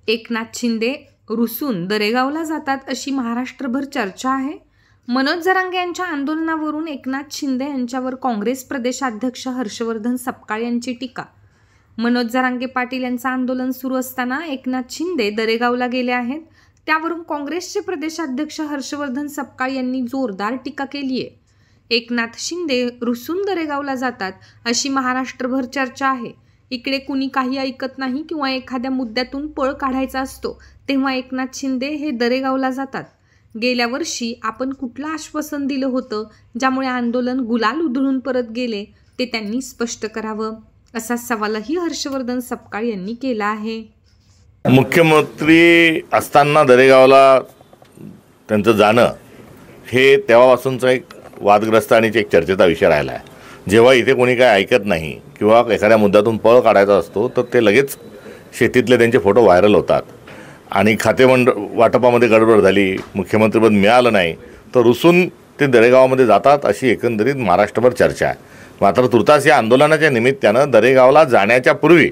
एकनाथ शिंदे रुसून दरेगावला जातात अशी महाराष्ट्रभर चर्चा आहे। मनोज जरांगे यांच्या आंदोलनावरून एकनाथ शिंदे यांच्यावर काँग्रेस प्रदेशाध्यक्ष हर्षवर्धन सपकाळ यांची टीका। मनोज जरांगे पाटील यांचं आंदोलन सुरू असताना एकनाथ शिंदे दरेगावला गेले आहेत, त्यावरून काँग्रेसचे प्रदेशाध्यक्ष हर्षवर्धन सपकाळ यांनी जोरदार टीका केली आहे। एकनाथ शिंदे रुसून दरेगावला जातात अशी महाराष्ट्रभर चर्चा आहे। इकडे कुणी काही ऐकत नाही किंवा एखाद्या मुद्द्यातून पळ काढायचा असतो तेव्हा एकनाथ शिंदे हे दरेगावला जातात। गेल्या वर्षी आपण कुठलं आश्वासन दिलं होतं ज्यामुळे आंदोलन गुलाल उधळून परत गेले ते त्यांनी स्पष्ट करावं, असा सवालही हर्षवर्धन सपकाळ यांनी केला आहे। मुख्यमंत्री असताना दरेगावला त्यांचं जाणं हे तेव्हापासूनचा एक वादग्रस्त आणि एक चर्चेचा विषय राहिला आहे। जेव्हा इथे कोणी काय ऐकत नाही किंवा एखाद्या मुद्द्यातून पळ काढायचा असतो तर ते लगेच शेतीतले त्यांचे फोटो व्हायरल होतात आणि वाटपामध्ये गडबड झाली, मुख्यमंत्रीपद मिळालं नाही तर रुसून ते दरेगावमध्ये जातात अशी एकंदरीत महाराष्ट्रभर चर्चा आहे। मात्र तुर्तास या आंदोलनाच्या निमित्तानं दरेगावला जाण्याच्या पूर्वी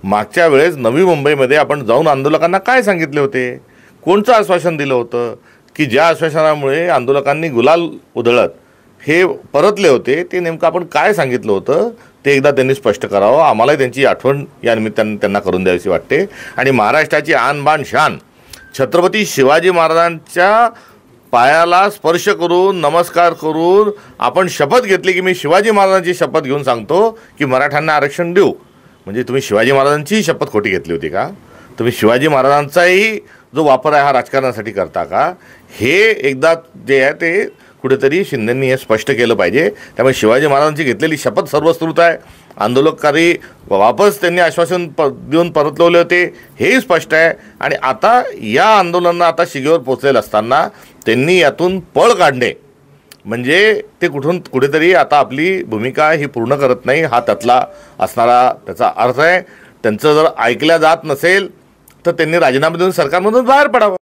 मागच्या वेळेस नवी मुंबईमध्ये आपण जाऊन आंदोलकांना काय सांगितले होते, कोणतं आश्वासन दिलं होतं की ज्या आश्वासनामुळे आंदोलकांनी गुलाल उधळत हे परतले होते, ते नेमकं आपण काय सांगितलं होतं ते एकदा त्यांनी स्पष्ट करावं। आम्हालाही त्यांची आठवण या निमित्ताने त्यांना करून द्यावीशी वाटते। आणि महाराष्ट्राची आन बान शान छत्रपती शिवाजी महाराजांच्या पायाला स्पर्श करून नमस्कार करून आपण शपथ घेतली की मी शिवाजी महाराजांची शपथ घेऊन सांगतो की मराठ्यांना आरक्षण देऊ। म्हणजे तुम्ही शिवाजी महाराजांची शपथ खोटी घेतली होती का? तुम्ही शिवाजी महाराजांचाही जो वापर आहे हा राजकारणासाठी करता का? हे एकदा जे आहे ते कुठेतरी शिंदेंनी हे स्पष्ट केलं पाहिजे। त्यामुळे शिवाजी महाराजांची घेतलेली शपथ सर्वश्रुत आहे, आंदोलककारी वापस त्यांनी आश्वासन देऊन परतवले होते हेही स्पष्ट आहे। आणि आता या आंदोलनानं आता शिगेवर पोचलेलं असताना त्यांनी यातून पळ काढणे म्हणजे ते कुठेतरी आता आपली भूमिका ही पूर्ण करत नाही हा त्यातला असणारा त्याचा अर्थ आहे। त्यांचं जर ऐकल्या जात नसेल तर त्यांनी राजीनामा देऊन सरकारमधून बाहेर पडावं।